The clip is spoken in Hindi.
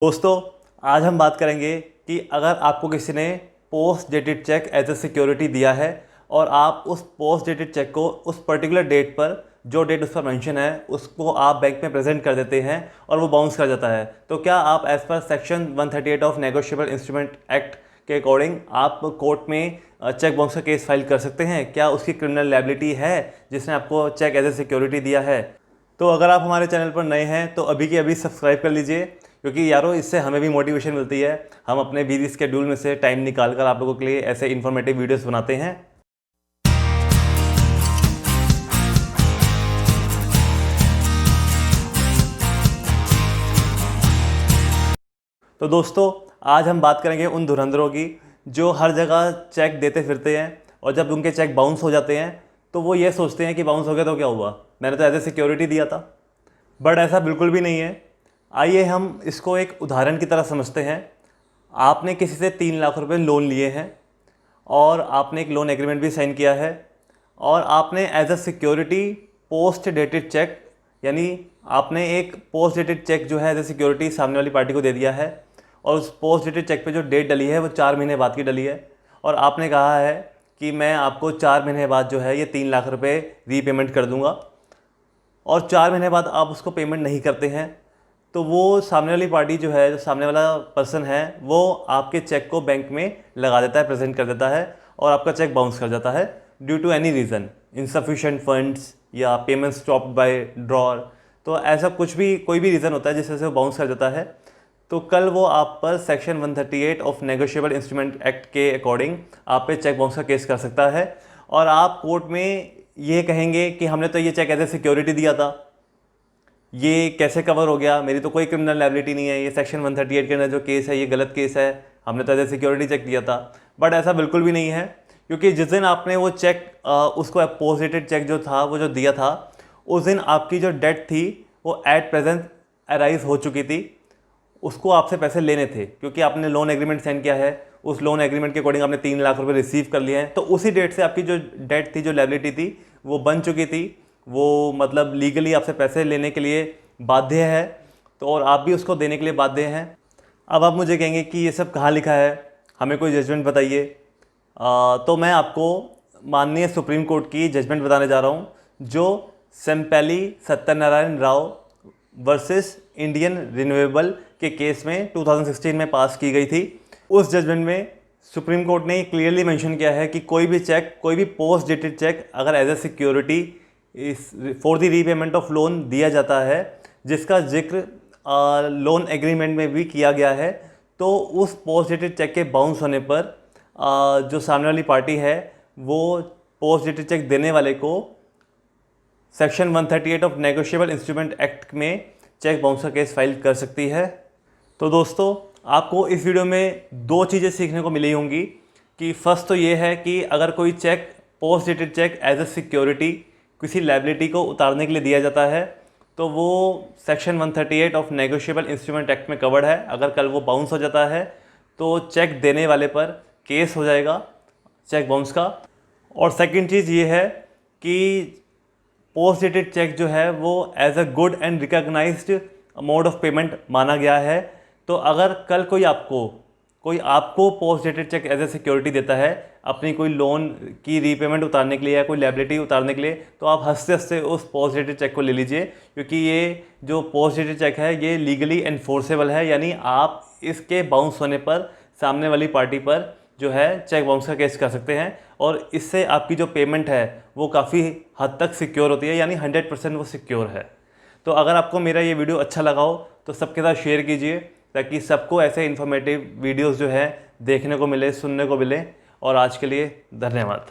दोस्तों, आज हम बात करेंगे कि अगर आपको किसी ने post dated cheque as a security दिया है और आप उस पोस्ट डेटेड चेक को उस पर्टिकुलर डेट पर, जो डेट उस पर मेंशन है, उसको आप बैंक में प्रेजेंट कर देते हैं और वो बाउंस कर जाता है, तो क्या आप एज पर section 138 of negotiable instrument act के अकॉर्डिंग आप कोर्ट में चेक बाउंस का केस फाइल कर सकते हैं? क्या उसकी क्रिमिनल लायबिलिटी है जिसने आपको चेक एज ए सिक्योरिटी दिया है? तो अगर आप हमारे चैनल पर नए हैं तो अभी के अभी सब्सक्राइब कर लीजिए, क्योंकि यारों इससे हमें भी मोटिवेशन मिलती है। हम अपने बिजी स्केड्यूल में से टाइम निकाल कर आप लोगों के लिए ऐसे इन्फॉर्मेटिव वीडियोस बनाते हैं। तो दोस्तों, आज हम बात करेंगे उन धुरंधरों की जो हर जगह चेक देते फिरते हैं और जब उनके चेक बाउंस हो जाते हैं तो वो ये सोचते हैं कि बाउंस हो गया तो क्या हुआ, मैंने तो एज ए सिक्योरिटी दिया था। बट ऐसा बिल्कुल भी नहीं है। आइए हम इसको एक उदाहरण की तरह समझते हैं। आपने किसी से 3 लाख रुपए लोन लिए हैं और आपने एक लोन एग्रीमेंट भी साइन किया है और आपने as a security post dated cheque, यानी आपने एक पोस्ट डेटेड चेक जो है एज ए सिक्योरिटी सामने वाली पार्टी को दे दिया है और उस पोस्ट डेटेड चेक पे जो डेट डली है वो 4 महीने बाद की डली है और आपने कहा है कि मैं आपको 4 महीने बाद जो है ये 3 लाख रुपए रीपेमेंट कर दूंगा, और 4 महीने बाद आप उसको पेमेंट नहीं करते हैं तो वो सामने वाली पार्टी जो है, जो सामने वाला पर्सन है, वो आपके चेक को बैंक में लगा देता है, प्रेजेंट कर देता है और आपका चेक बाउंस कर जाता है due to any reason, insufficient funds या पेमेंट स्टॉप्ड बाय ड्रॉर। तो ऐसा कुछ भी, कोई भी रीज़न होता है जिससे से वो बाउंस कर जाता है, तो कल वो आप पर section 138 of negotiable instrument act के अकॉर्डिंग आप पे चेक बाउंस का केस कर सकता है और आप कोर्ट में ये कहेंगे कि हमने तो ये चेक एज ए सिक्योरिटी दिया था, ये कैसे कवर हो गया, मेरी तो कोई क्रिमिनल लायबिलिटी नहीं है, ये सेक्शन 138 के अंदर जो केस है ये गलत केस है, हमने तो एज ए सिक्योरिटी चेक दिया था। बट ऐसा बिल्कुल भी नहीं है, क्योंकि जिस दिन आपने वो चेक उसको पोस्ट डेटेड चेक जो था वो जो दिया था, उस दिन आपकी जो डेट थी वो एट प्रेजेंट अराइज हो चुकी थी, उसको आपसे पैसे लेने थे, क्योंकि आपने लोन एग्रीमेंट साइन किया है, उस लोन एग्रीमेंट के अकॉर्डिंग आपने 3 लाख रुपए रिसीव कर लिए हैं, तो उसी डेट से आपकी जो डेट थी, जो लायबिलिटी थी, वो बन चुकी थी, वो मतलब लीगली आपसे पैसे लेने के लिए बाध्य है, तो और आप भी उसको देने के लिए बाध्य हैं। अब आप मुझे कहेंगे कि ये सब कहाँ लिखा है, हमें कोई जजमेंट बताइए। तो मैं आपको माननीय सुप्रीम कोर्ट की जजमेंट बताने जा रहा हूँ, जो Sampelly Satyanarayana Rao versus Indian renewable के केस में 2016 में पास की गई थी। उस जजमेंट में सुप्रीम कोर्ट ने क्लियरली मेंशन किया है कि कोई भी चेक, कोई भी पोस्ट डेटेड चेक अगर as a security for the repayment of loan दिया जाता है, जिसका जिक्र लोन एग्रीमेंट में भी किया गया है, तो उस पोस्ट डेटेड चेक के बाउंस होने पर जो सामने वाली पार्टी है वो पोस्ट डेटेड चेक देने वाले को section 138 of negotiable instrument act में चेक बाउंस का केस फाइल कर सकती है। तो दोस्तों, आपको इस वीडियो में 2 चीज़ें सीखने को मिली होंगी कि फर्स्ट तो ये है कि अगर कोई cheque, post dated cheque as a security किसी लायबिलिटी को उतारने के लिए दिया जाता है तो वो section 138 of negotiable instrument act में कवर्ड है। अगर कल वो बाउंस हो जाता है तो चेक देने वाले पर केस हो जाएगा चेक बाउंस का। और सेकंड चीज़ ये है कि पोस्ट डेटेड चेक जो है वो as a good and recognised mode of payment माना गया है, तो अगर कल कोई आपको post dated cheque as a security देता है अपनी कोई लोन की रीपेमेंट उतारने के लिए या कोई लायबिलिटी उतारने के लिए, तो आप हंसते हंसते उस पोस्ट डेटेड चेक को ले लीजिए, क्योंकि ये जो पोस्ट डेटेड चेक है ये लीगली एनफोर्सेबल है, यानी आप इसके बाउंस होने पर सामने वाली पार्टी पर जो है चेक बाउंस का केस कर सकते हैं और इससे आपकी जो पेमेंट है वो काफ़ी हद तक सिक्योर होती है, यानी 100% वो सिक्योर है। तो अगर आपको मेरा ये वीडियो अच्छा लगा हो तो सबके साथ शेयर कीजिए, ताकि सबको ऐसे इन्फॉर्मेटिव वीडियोस जो है देखने को मिले, सुनने को मिले। और आज के लिए धन्यवाद।